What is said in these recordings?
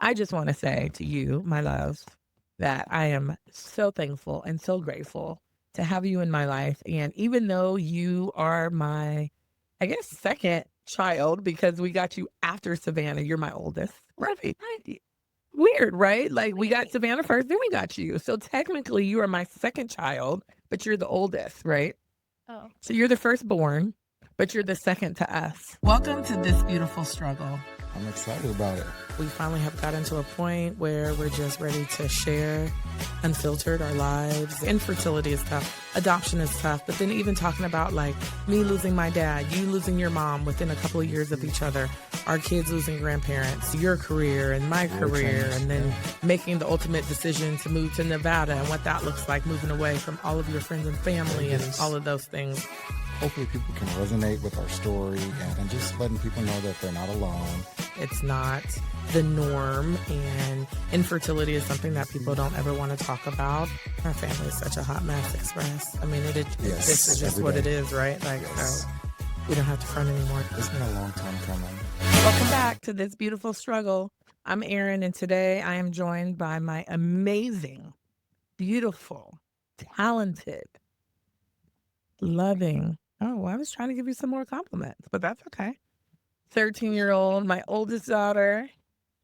I just want to say to you, my love, that I am so thankful and so grateful to have you in my life. And even though you are my, I guess, second child, because we got you after Savannah, you're my oldest. Right. Weird, right? Like we got Savannah first, then we got you. So technically, you are my second child, but you're the oldest, right? Oh. So you're the firstborn, but you're the second to us. Welcome to this beautiful struggle. I'm excited about it. We finally have gotten to a point where we're just ready to share unfiltered our lives. Infertility is tough. Adoption is tough. But then even talking about like me losing my dad, you losing your mom within a couple of years of each other, our kids losing grandparents, your career and my career, and then making the ultimate decision to move to Nevada and what that looks like, moving away from all of your friends and family and all of those things. Hopefully people can resonate with our story and just letting people know that they're not alone. It's not the norm, and infertility is something that people don't ever want to talk about. Our family is such a hot mess, Express. I mean, this is just what it is, right? Like, so we don't have to front anymore. It's been a long time coming. Welcome back to This Beautiful Struggle. I'm Erin, and today I am joined by my amazing, beautiful, talented, loving, oh, I was trying to give you some more compliments, but that's okay. 13-year-old, my oldest daughter.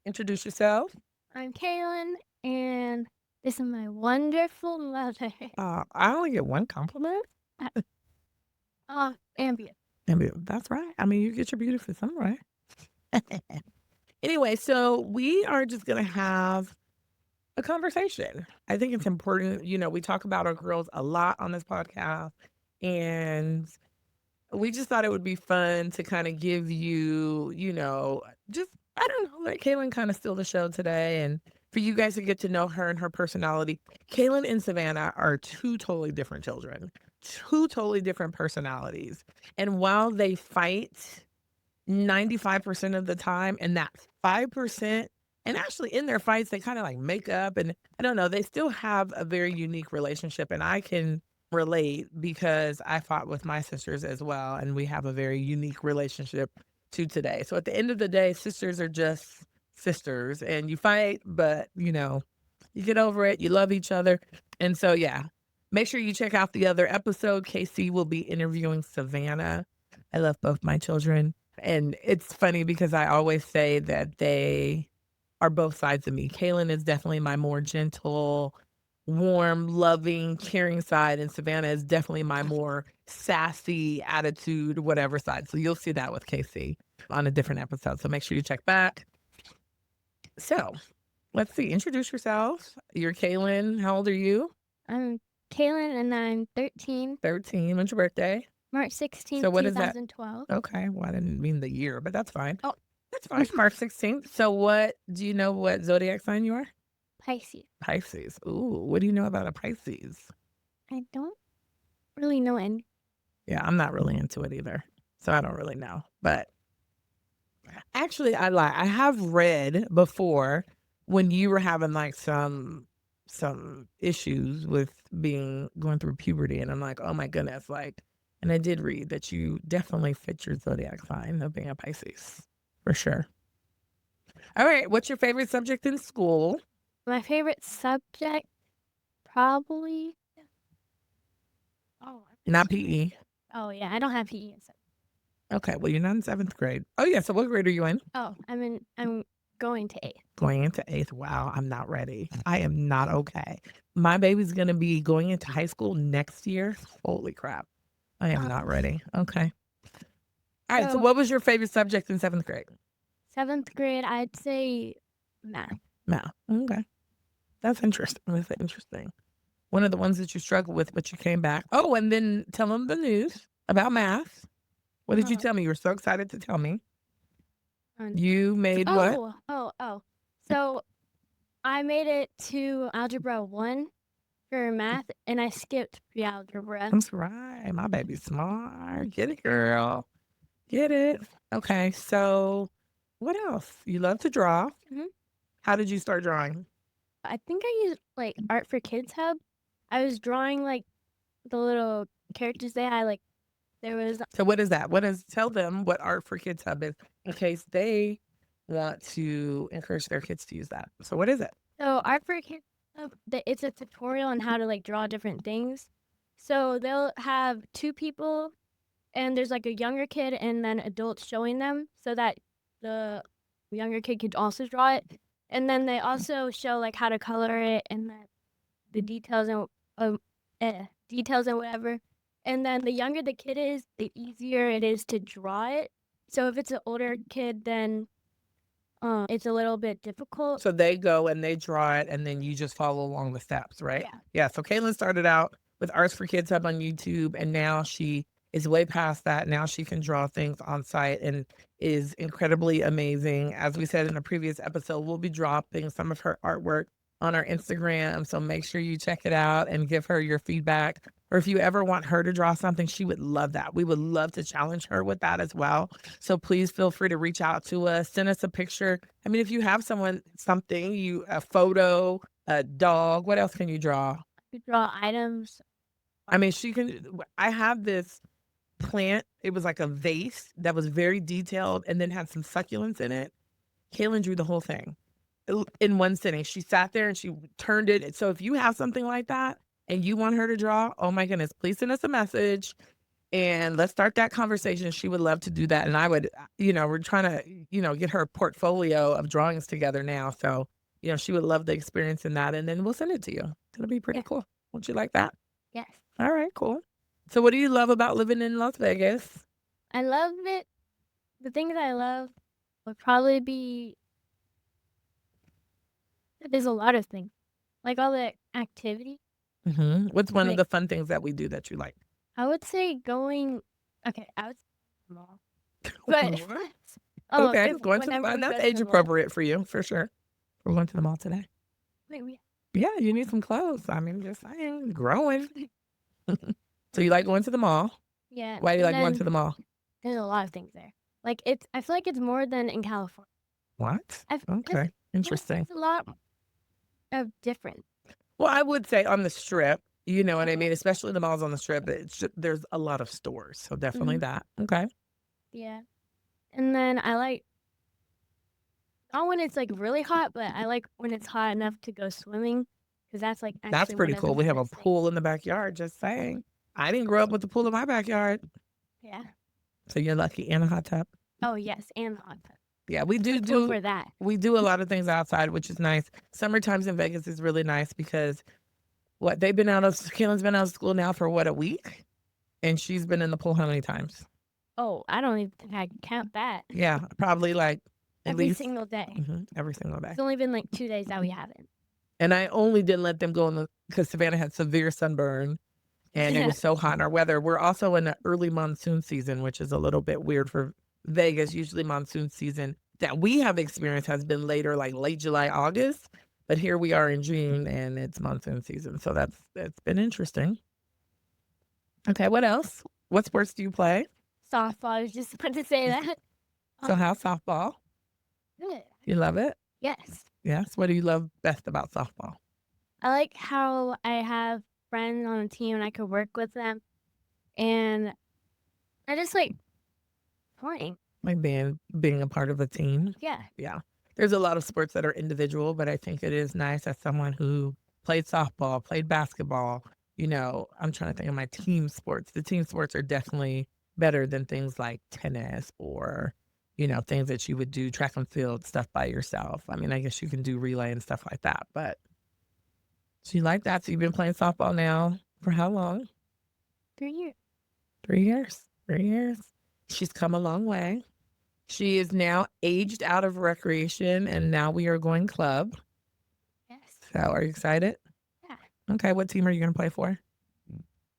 Introduce yourself. I'm Kaelynn, and this is my wonderful mother. I only get one compliment. Ambient. That's right. I mean, you get your beauty for some, right? Anyway, so we are just going to have a conversation. I think it's important. You know, we talk about our girls a lot on this podcast, and we just thought it would be fun to kind of give you, you know, just, I don't know, let Kaelynn kind of steal the show today and for you guys to get to know her and her personality. Kaelynn and Savannah are two totally different children, two totally different personalities. And while they fight 95% of the time, and that 5%, and actually in their fights, they kind of like make up and I don't know, they still have a very unique relationship. And I can relate because I fought with my sisters as well, and we have a very unique relationship to today. So at the end of the day, sisters are just sisters, and you fight, but you know, you get over it, you love each other. And so yeah, make sure you check out the other episode. Casey will be interviewing Savannah. I love both my children, and it's funny because I always say that they are both sides of me. Kaelynn is definitely my more gentle, warm, loving, caring side, and Savannah is definitely my more sassy attitude, whatever side. So you'll see that with Casey on a different episode. So make sure you check back. So let's see. Introduce yourself. You're Kaelynn. How old are you? I'm Kaelynn, and I'm 13. 13. When's your birthday? March 16th, So what is that? 2012. Okay. Well, I didn't mean the year, but that's fine. Oh. That's fine. March 16th. So what, do you know what zodiac sign you are? Pisces. Pisces. Ooh, what do you know about a Pisces? I don't really know any. Yeah, I'm not really into it either. So I don't really know. But actually, I lie. I have read before when you were having like some issues with going through puberty, and I'm like, oh my goodness, like, and I did read that you definitely fit your zodiac sign of being a Pisces, for sure. All right, what's your favorite subject in school? My favorite subject, probably. Not PE. Oh yeah, I don't have PE in 7th. Okay, well, you're not in 7th grade. Oh yeah, so what grade are you in? Oh, I'm going to 8th. Going into 8th. Wow, I'm not ready. I am not okay. My baby's going to be going into high school next year. Holy crap. I am not ready. Okay. All right, so what was your favorite subject in 7th grade? 7th grade, I'd say math. Math. Okay. That's interesting. That's interesting. One of the ones that you struggled with, but you came back. Oh, and then tell them the news about math. What did you tell me? You were so excited to tell me. You made what? So I made it to Algebra 1 for math, and I skipped pre-algebra. That's right. My baby's smart. Get it, girl. Get it. Okay, so what else? You love to draw. Mhm. How did you start drawing? I think I used like Art for Kids Hub. I was drawing like the little characters they had. Like there was. So what is that? Tell them what Art for Kids Hub is in case they want to encourage their kids to use that. So what is it? So Art for Kids, it's a tutorial on how to like draw different things. So they'll have two people, and there's like a younger kid and then adults showing them, so that the younger kid could also draw it. And then they also show like how to color it and the details and details and whatever. And then the younger the kid is, the easier it is to draw it. So if it's an older kid, then it's a little bit difficult. So they go and they draw it, and then you just follow along the steps, right? Yeah. Yeah. So Kaelynn started out with Arts for Kids Hub on YouTube, and now she is way past that. Now she can draw things on site and is incredibly amazing. As we said in a previous episode, we'll be dropping some of her artwork on our Instagram. So make sure you check it out and give her your feedback. Or if you ever want her to draw something, she would love that. We would love to challenge her with that as well. So please feel free to reach out to us, send us a picture. I mean, if you have something, a photo, a dog, what else can you draw? You draw items. I mean, I have this plant. It was like a vase that was very detailed and then had some succulents in it. Kaelynn drew the whole thing in one sitting. She sat there and she turned it. So if you have something like that and you want her to draw, oh my goodness, please send us a message and let's start that conversation. She would love to do that. And I would, we're trying to, get her portfolio of drawings together now. So, she would love the experience in that. And then we'll send it to you. It'll be pretty cool. Won't you like that? Yes. All right, cool. So what do you love about living in Las Vegas? I love it. The thing that I love would probably be, there's a lot of things, like all the activity. Mm-hmm. What's one of Like- the fun things that we do that you like? I would say I would say mall. But Okay, going to the whenever mall. we That's go to the age mall. appropriate for you, for sure. We're going to the mall today. Wait, Yeah, you need some clothes. I mean, just saying, growing. So you like going to the mall? yeah. Why do you and like going then to the mall? There's a lot of things there. Like I feel like it's more than in California. What? I've- Okay, interesting. It's a lot of different. Well, I would say on the strip, you know what I mean? Especially the malls on the strip, there's a lot of stores. So definitely that. Okay. Yeah. And then I like, not when it's like really hot, but I like when it's hot enough to go swimming, because that's like That's actually pretty one of the cool. We have a best things. pool in the backyard, just saying. I didn't grow up with a pool in my backyard. Yeah. So you're lucky, and a hot tub. Oh yes, and the hot tub. Yeah, we do Cool for that. we do a lot of things outside, which is nice. Summer times in Vegas is really nice because Kaelynn's been out of school now for a week? And she's been in the pool how many times? Oh, I don't even think I can count that. Yeah, probably like at Every least single day. every single day. It's only been like 2 days that we haven't. And I only didn't let them go because Savannah had severe sunburn and it was so hot in our weather. We're also in the early monsoon season, which is a little bit weird for Vegas. Usually monsoon season that we have experienced has been later, like late July, August. But here we are in June and it's monsoon season. So that's been interesting. Okay, what else? What sports do you play? Softball. I was just about to say that. So how's softball? Good. You love it? Yes. Yes. What do you love best about softball? I like how I have friends on a team and I could work with them. And I just like playing. Like being a part of a team. Yeah. Yeah. There's a lot of sports that are individual, but I think it is nice as someone who played softball, played basketball. I'm trying to think of my team sports. The team sports are definitely better than things like tennis or, things that you would do track and field stuff by yourself. I mean, I guess you can do relay and stuff like that, but so you like that. So you've been playing softball now for how long? 3 years. 3 years. 3 years. She's come a long way. She is now aged out of recreation and now we are going club. Yes. So are you excited? Yeah. Okay. What team are you going to play for?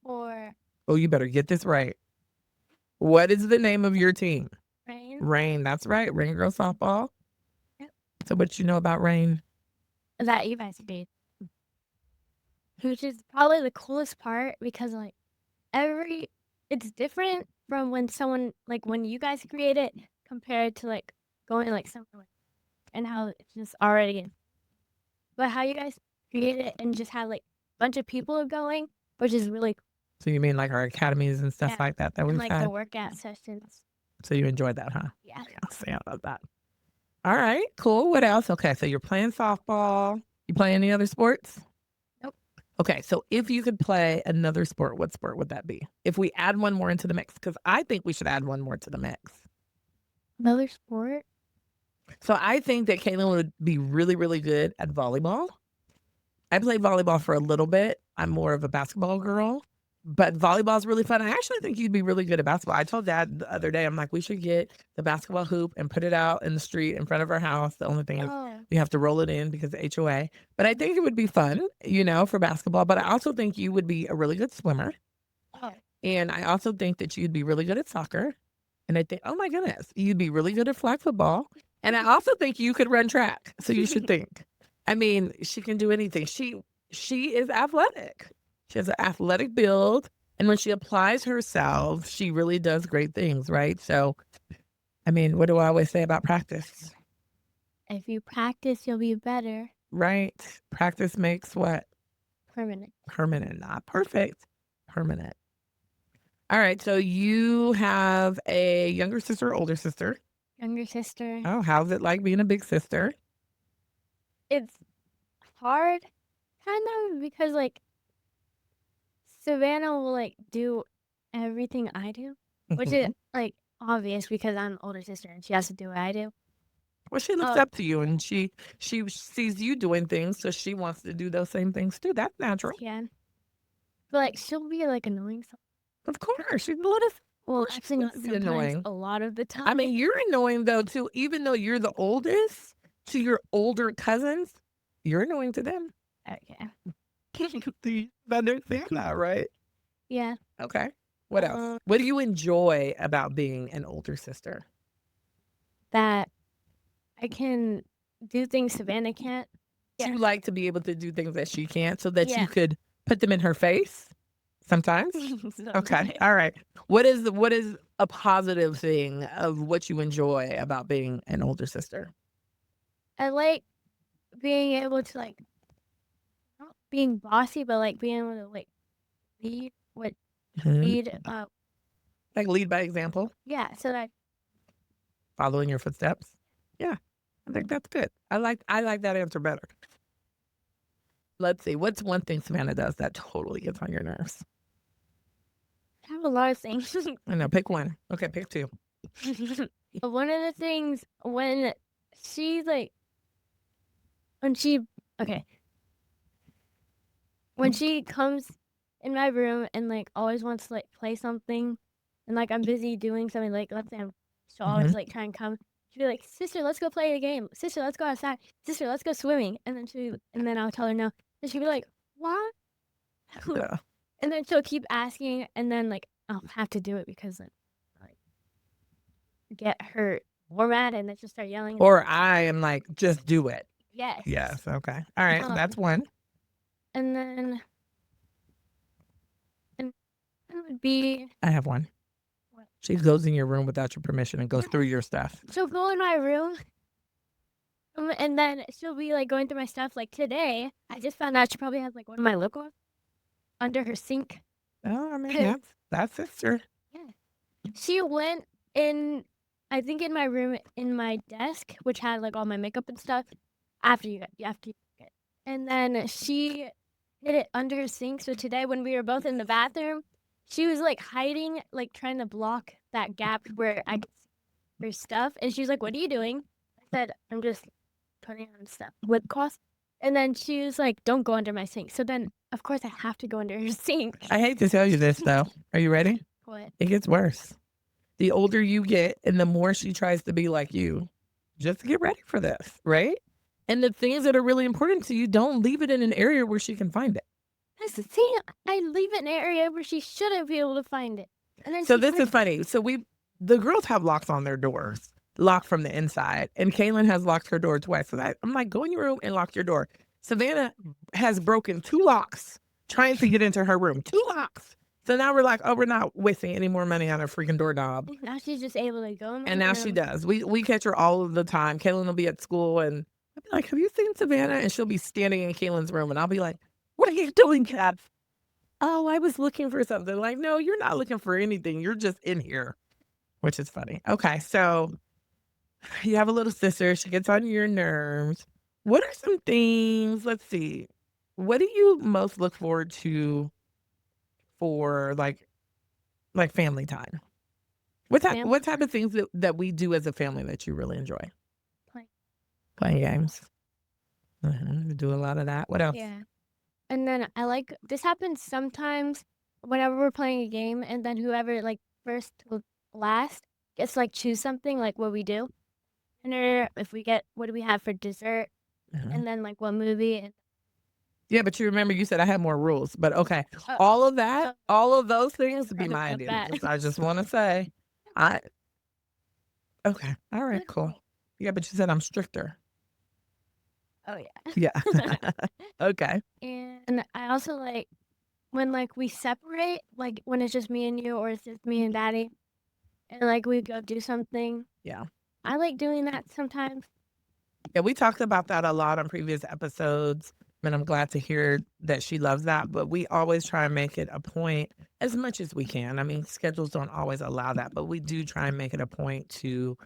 Or Oh, you better get this right. What is the name of your team? Rain. Rain. That's right. Rain Girl Softball. Yep. So what you know about Rain? That you guys made. Which is probably the coolest part because like it's different from when someone like when you guys create it compared to like going like somewhere and how it's just already in. But how you guys create it and just have like a bunch of people going, which is really cool. So you mean like our academies and stuff Yeah. like that And we've like had? the workout sessions. So you enjoyed that, huh? Yeah. Yeah, I love that. All right, cool. What else? Okay, so you're playing softball. You play any other sports? Nope. Okay, so if you could play another sport, what sport would that be? If we add one more into the mix, because I think we should add one more to the mix. Another sport? So I think that Kaelynn would be really, really good at volleyball. I played volleyball for a little bit. I'm more of a basketball girl, but volleyball is really fun. I actually think you'd be really good at basketball. I told Dad the other day, I'm like, we should get the basketball hoop and put it out in the street in front of our house. The only thing is Oh, we have to roll it in because of HOA. But I think it would be fun, for basketball. But I also think you would be a really good swimmer. oh. And I also think that you'd be really good at soccer. And I think, oh my goodness, you'd be really good at flag football. And I also think you could run track. So you should think. I mean, she can do anything. She is athletic. She has an athletic build. And when she applies herself, she really does great things, right? So, I mean, what do I always say about practice? If you practice, you'll be better. Right? Practice makes what? Permanent. Permanent, not perfect. Permanent. All right. So you have a younger sister or older sister. Younger sister. Oh, how's it like being a big sister? It's hard, kind of, because like Savannah will like do everything I do, which is like obvious because I'm an older sister and she has to do what I do. Well, she looks up to you and she sees you doing things, so she wants to do those same things too. That's natural. Yeah. But like she'll be like annoying. Of course. She let us. Well, She's actually, not gonna be sometimes. annoying. A lot of the time. I mean, you're annoying though too. Even though you're the oldest to your older cousins, you're annoying to them. Okay. You understand that, right? Yeah. Okay. What else? What do you enjoy about being an older sister? That I can do things Savannah can't. Do Yeah. you like to be able to do things that she can't so that Yeah. you could put them in her face sometimes? Okay. All right. What is a positive thing of what you enjoy about being an older sister? I like being able to like, not being bossy, but like being able to like lead what Mhm. lead. Like lead by example, Yeah. So that following your footsteps. Yeah. I think that's good. I like that answer better. Let's see. What's one thing Savannah does that totally gets on your nerves? I have a lot of things. I know. Pick one. Okay, pick two. But one of the things when she's like, when she when she comes in my room and like always wants to like play something, and like I'm busy doing something, like let's say she'll always like try and come. She'll be like, "Sister, let's go play a game. Sister, let's go outside. Sister, let's go swimming." And then I'll tell her no, and she'll be like, "What?" Yeah. And then she'll keep asking, and then like I'll have to do it because like get her more mad, and then she'll start yelling. Or I am like, just do it. Yes. Yes. Okay. All right. That's one. And then and it would be I have one. What? She goes in your room without your permission and goes through your stuff. she'll go in my room, and then she'll be like going through my stuff. Like today, I just found out she probably has like one of my lip gloss under her sink. Oh, I mean, that's sister. She went in, I think, in my room, in my desk, which had like all my makeup and stuff. After you get it, and then she hid it under her sink. So today, when we were both in the bathroom, she was like hiding, like trying to block that gap where I could see her stuff. And she was like, "What are you doing?" I said, "I'm just putting on stuff with gloss." And then she was like, "Don't go under my sink." So then, of course, I have to go under her sink. I hate to tell you this, though. Are you ready? What? It gets worse. The older you get and the more she tries to be like you, just get ready for this, right? And the things that are really important to you, don't leave it in an area where she can find it. That's the thing. I leave it in an area where she shouldn't be able to find it. And then So this is funny. So the girls have locks on their doors, locked from the inside. And Kaelynn has locked her door twice. So I'm like, go in your room and lock your door. Savannah has broken 2 locks trying to get into her room. 2 locks. So now we're like, oh, we're not wasting any more money on a freaking doorknob. Now she's just able to go in my And now room. she does. We catch her all of the time. Kaelynn will be at school and I'll be like, have you seen Savannah? And she'll be standing in Kaylynn's room and I'll be like, what are you doing, Kat? Oh, I was looking for something. Like, no, you're not looking for anything. You're just in here, which is funny. Okay, so You have a little sister. She gets on your nerves. What are some things? Let's see. What do you most look forward to for like family time? Family What type of things that we do as a family that you really enjoy? Like, Playing games. We do a lot of that. What else? yeah. And then this happens sometimes whenever we're playing a game, and then whoever like first to last gets to, like, choose something like what we do. And then if we get what do we have for dessert, Mhm. and then like what movie. And Yeah, but you remember you said I had more rules. But okay, Oh, all of that, so- all of those things would be Sorry my about that. ideas. I just want to say, I okay, all right, cool. Yeah, but you said I'm stricter. Oh yeah. Yeah. Okay. And I also like when like we separate, like when it's just me and you or it's just me and Daddy, and like we go do something. Yeah. I like doing that sometimes. Yeah, we talked about that a lot on previous episodes, and I'm glad to hear that she loves that. But we always try and make it a point as much as we can. I mean, schedules don't always allow that, but we do try and make it a point to,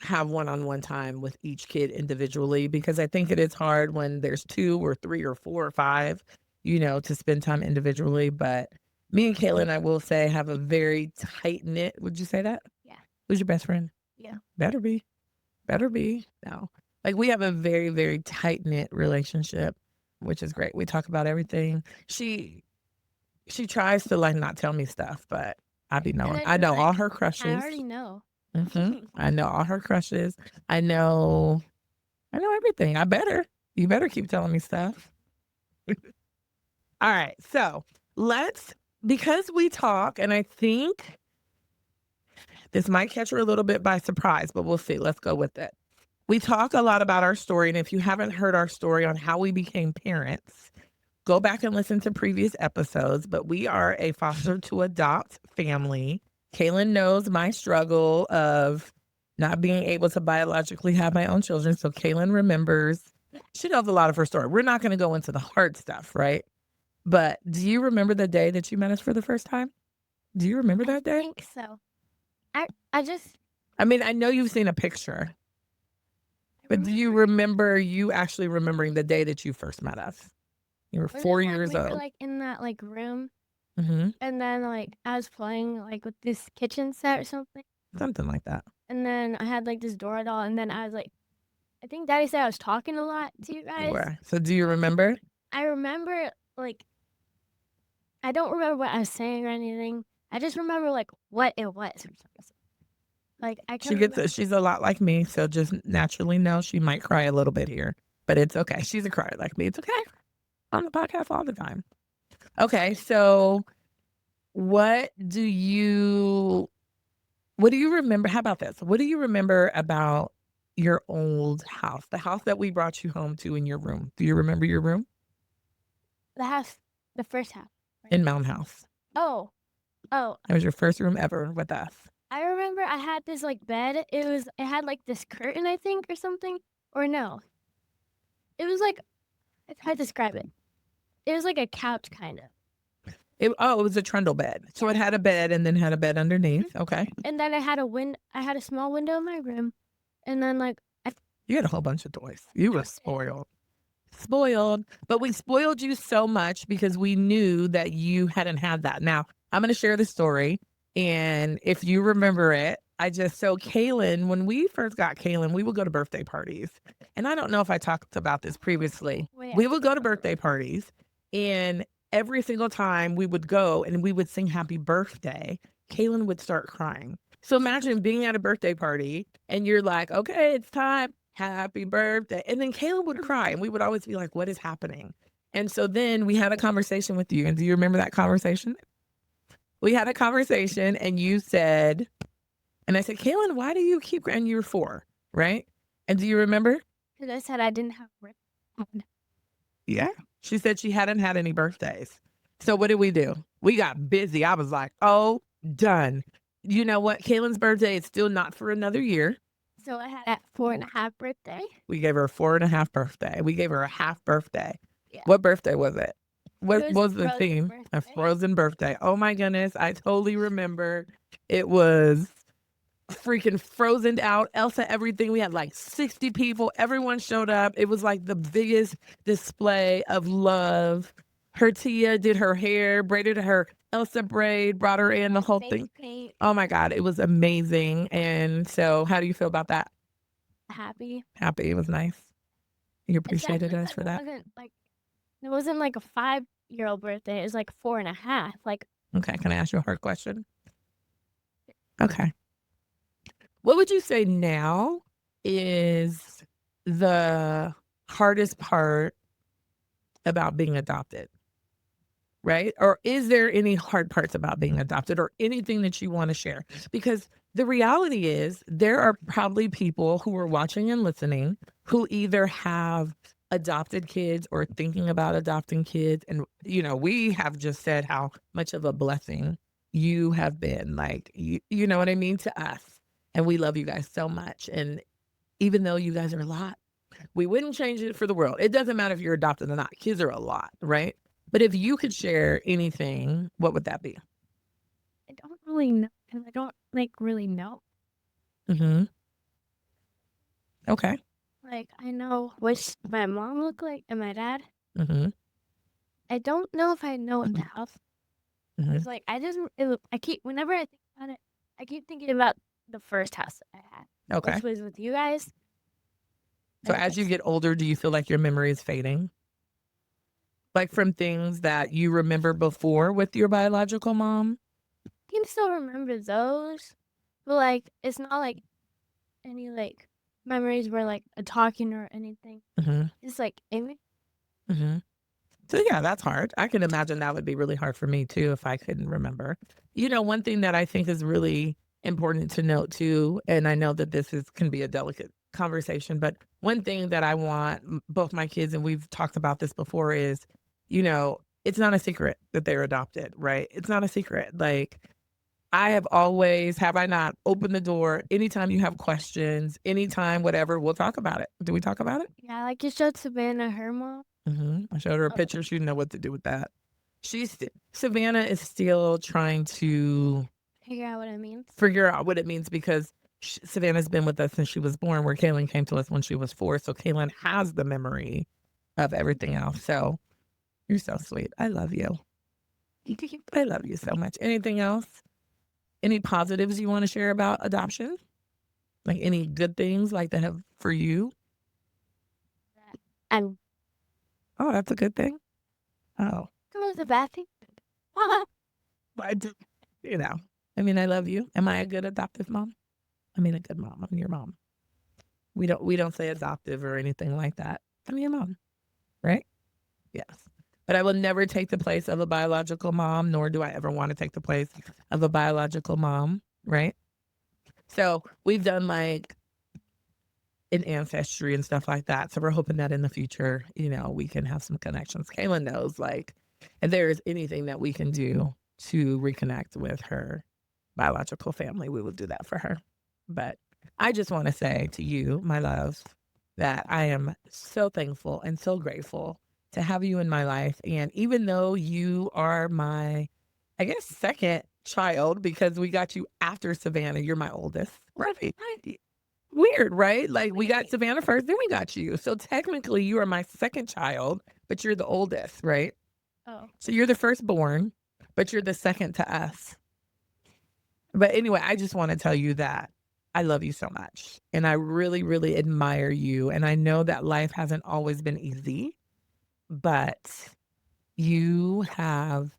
have one-on-one time with each kid individually, because I think it is hard when there's 2 or 3 or 4 or 5, to spend time individually. But me and Kaelynn, I will say, have a very tight knit. Would you say that? Yeah. Who's your best friend? Yeah. Better be. Better be. No. Like, we have a very, very tight knit relationship, which is great. We talk about everything. She tries to like not tell me stuff, but I be knowing. I know all her I crushes. already know. I know all her crushes. I know everything. You better keep telling me stuff. All right. So because we talk, and I think this might catch her a little bit by surprise, but we'll see. Let's go with it. We talk a lot about our story. And if you haven't heard our story on how we became parents, go back and listen to previous episodes. But we are a foster to adopt family. Kaelynn knows my struggle of not being able to biologically have my own children. So Kaelynn remembers, she knows a lot of her story. We're not going to go into the hard stuff, right? But do you remember the day that you met us for the first time? Do you remember that day? I think so. I just. I mean, I know you've seen a picture, but do you remember you actually remembering the day that you first met us? You were 4 years we old. were like in that like room, Mm-hmm. and then like I was playing like with this kitchen set or something, Something like that. and then I had like this doorbell, and then I was like, I think Daddy said I was talking a lot to you guys. Where? So do you remember? I remember like I don't remember what I was saying or anything. I just remember like what it was. Like I can't. She's a lot like me, so just naturally know she might cry a little bit here, but it's okay. She's a crier like me. It's okay. On the podcast all the time. Okay, so what do you remember? How about this? What do you remember about your old house, the house that we brought you home to in your room? Do you remember your room? The house, the first house. In Mountain House. Oh. It was your first room ever with us. I remember I had this like bed. It had like this curtain, I think, or something. Or no. It was like, it's hard to describe it. It was like a couch kind of. It was a trundle bed. So it had a bed and then had a bed underneath. Okay. And then I had a small window in my room. And then like you had a whole bunch of toys. You were spoiled. Spoiled. But we spoiled you so much because we knew that you hadn't had that. Now, I'm going to share the story. And if you remember it, so Kaelynn, when we first got Kaelynn, we would go to birthday parties. And I don't know if I talked about this previously. We would go to birthday parties, and every single time we would go and we would sing happy birthday, Kaelynn would start crying. So imagine being at a birthday party and you're like, okay, it's time. Happy birthday. And then Kaelynn would cry, and we would always be like, what is happening? And so then we had a conversation with you. And do you remember that conversation? We had a conversation and you said, and I said, Kaelynn, why do you keep crying? You were 4, right? And do you remember? Because I said I didn't have birthday. Yeah. She said she hadn't had any birthdays. So what did we do? We got busy. I was like, oh, done. You know what? Kaelynn's birthday is still not for another year. So I had at 4.5 birthday. We gave her a 4.5 birthday. We gave her a half birthday. Yeah. What birthday was it? What was the theme? Birthday. A frozen birthday. Oh my goodness. I totally remember. It was freaking frozen out. Elsa, everything. We had like 60 people. Everyone showed up. It was like the biggest display of love. Her Tia did her hair, braided her Elsa braid, brought her in, the whole Face thing. paint. Oh my God, it was amazing. And so, how do you feel about that? Happy. Happy. It was nice. You It's appreciated actually us for that. It wasn't like a 5-year-old birthday. It was like 4.5. Like, Okay, can I ask you a hard question? Okay. What would you say now is the hardest part about being adopted? Right? Or is there any hard parts about being adopted or anything that you want to share? Because the reality is, there are probably people who are watching and listening who either have adopted kids or thinking about adopting kids. And, we have just said how much of a blessing you have been. Like, you know what I mean, to us. And we love you guys so much. And even though you guys are a lot, we wouldn't change it for the world. It doesn't matter if you're adopted or not. Kids are a lot, right? But if you could share anything, what would that be? I don't really know. And I don't really know. Mm-hmm. Okay. Like, I know what my mom looked like and my dad. Mm-hmm. I don't know if I know what the house. Mm-hmm. It's like whenever I think about it, I keep thinking about the first house that I had, Okay. which was with you guys. So as you get older, do you feel like your memory is fading? Like from things that you remember before with your biological mom? I can still remember those, but like it's not like any like memories where like a talking or anything. Mm-hmm. It's like image. Mm-hmm. So yeah, that's hard. I can imagine that would be really hard for me too if I couldn't remember. One thing that I think is really important to note too, and I know that can be a delicate conversation, but one thing that I want both my kids, and we've talked about this before, is, it's not a secret that they're adopted, right? It's not a secret. Like, I have I not, opened the door anytime you have questions, anytime, whatever, we'll talk about it. Do we talk about it? Yeah, like you showed Savannah her mom. I showed her a Oh. picture. She didn't know what to do with that. Savannah is still trying to Figure out what it means. figure out what it means, because Savannah's been with us since she was born, where Kaelynn came to us when she was 4. So Kaelynn has the memory of everything else. So you're so sweet. I love you. I love you so much. Anything else? Any positives you want to share about adoption? Like any good things like that have for you? And Oh, that's a good thing. Oh, go to the bathroom. I do. I mean, I love you. Am I a good adoptive mom? I mean, a good mom. I'm your mom. We don't say adoptive or anything like that. I'm your mom, right? Yes. But I will never take the place of a biological mom, nor do I ever want to take the place of a biological mom, right? So we've done like an ancestry and stuff like that. So we're hoping that in the future, we can have some connections. Kaelynn knows, like, if there is anything that we can do to reconnect with her biological family, we will do that for her. But I just want to say to you, my love, that I am so thankful and so grateful to have you in my life. And even though you are my, I guess, second child, because we got you after Savannah, you're my oldest. Right. Weird, right? Like, we got Savannah first, then we got you. So technically you are my second child, but you're the oldest, right? Oh. So you're the firstborn, but you're the second to us. But anyway, I just want to tell you that I love you so much. And I really, really admire you. And I know that life hasn't always been easy, but you have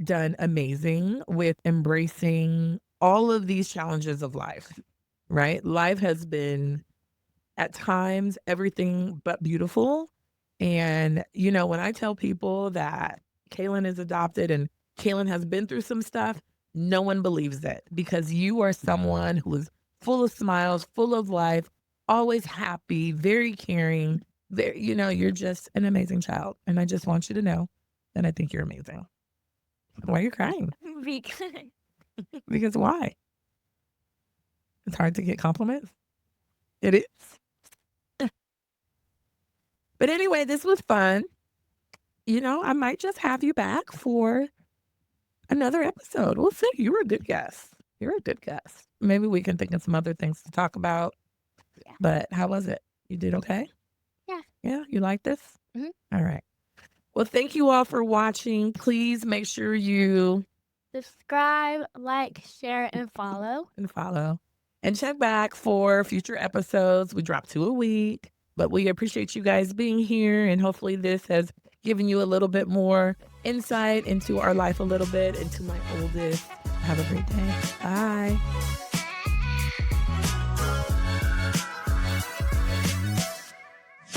done amazing with embracing all of these challenges of life, right? Life has been, at times, everything but beautiful. And, when I tell people that Kaelynn is adopted and Kaelynn has been through some stuff, no one believes it, because you are someone who is full of smiles, full of life, always happy, very caring. You're just an amazing child. And I just want you to know that I think you're amazing. Why are you crying? Because Because why? It's hard to get compliments. It is. But anyway, this was fun. I might just have you back for another episode. We'll see. You were a good guest. You're a good guest. Maybe we can think of some other things to talk about. Yeah. But how was it? You did okay? Yeah. Yeah, you like this? Mhm. All right. Well, thank you all for watching. Please make sure you Subscribe, like, share, and follow. follow. And check back for future episodes. We drop 2 a week. But we appreciate you guys being here. And hopefully this has given you a little bit more insight into our life a little bit, into my oldest. Have a great day. Bye.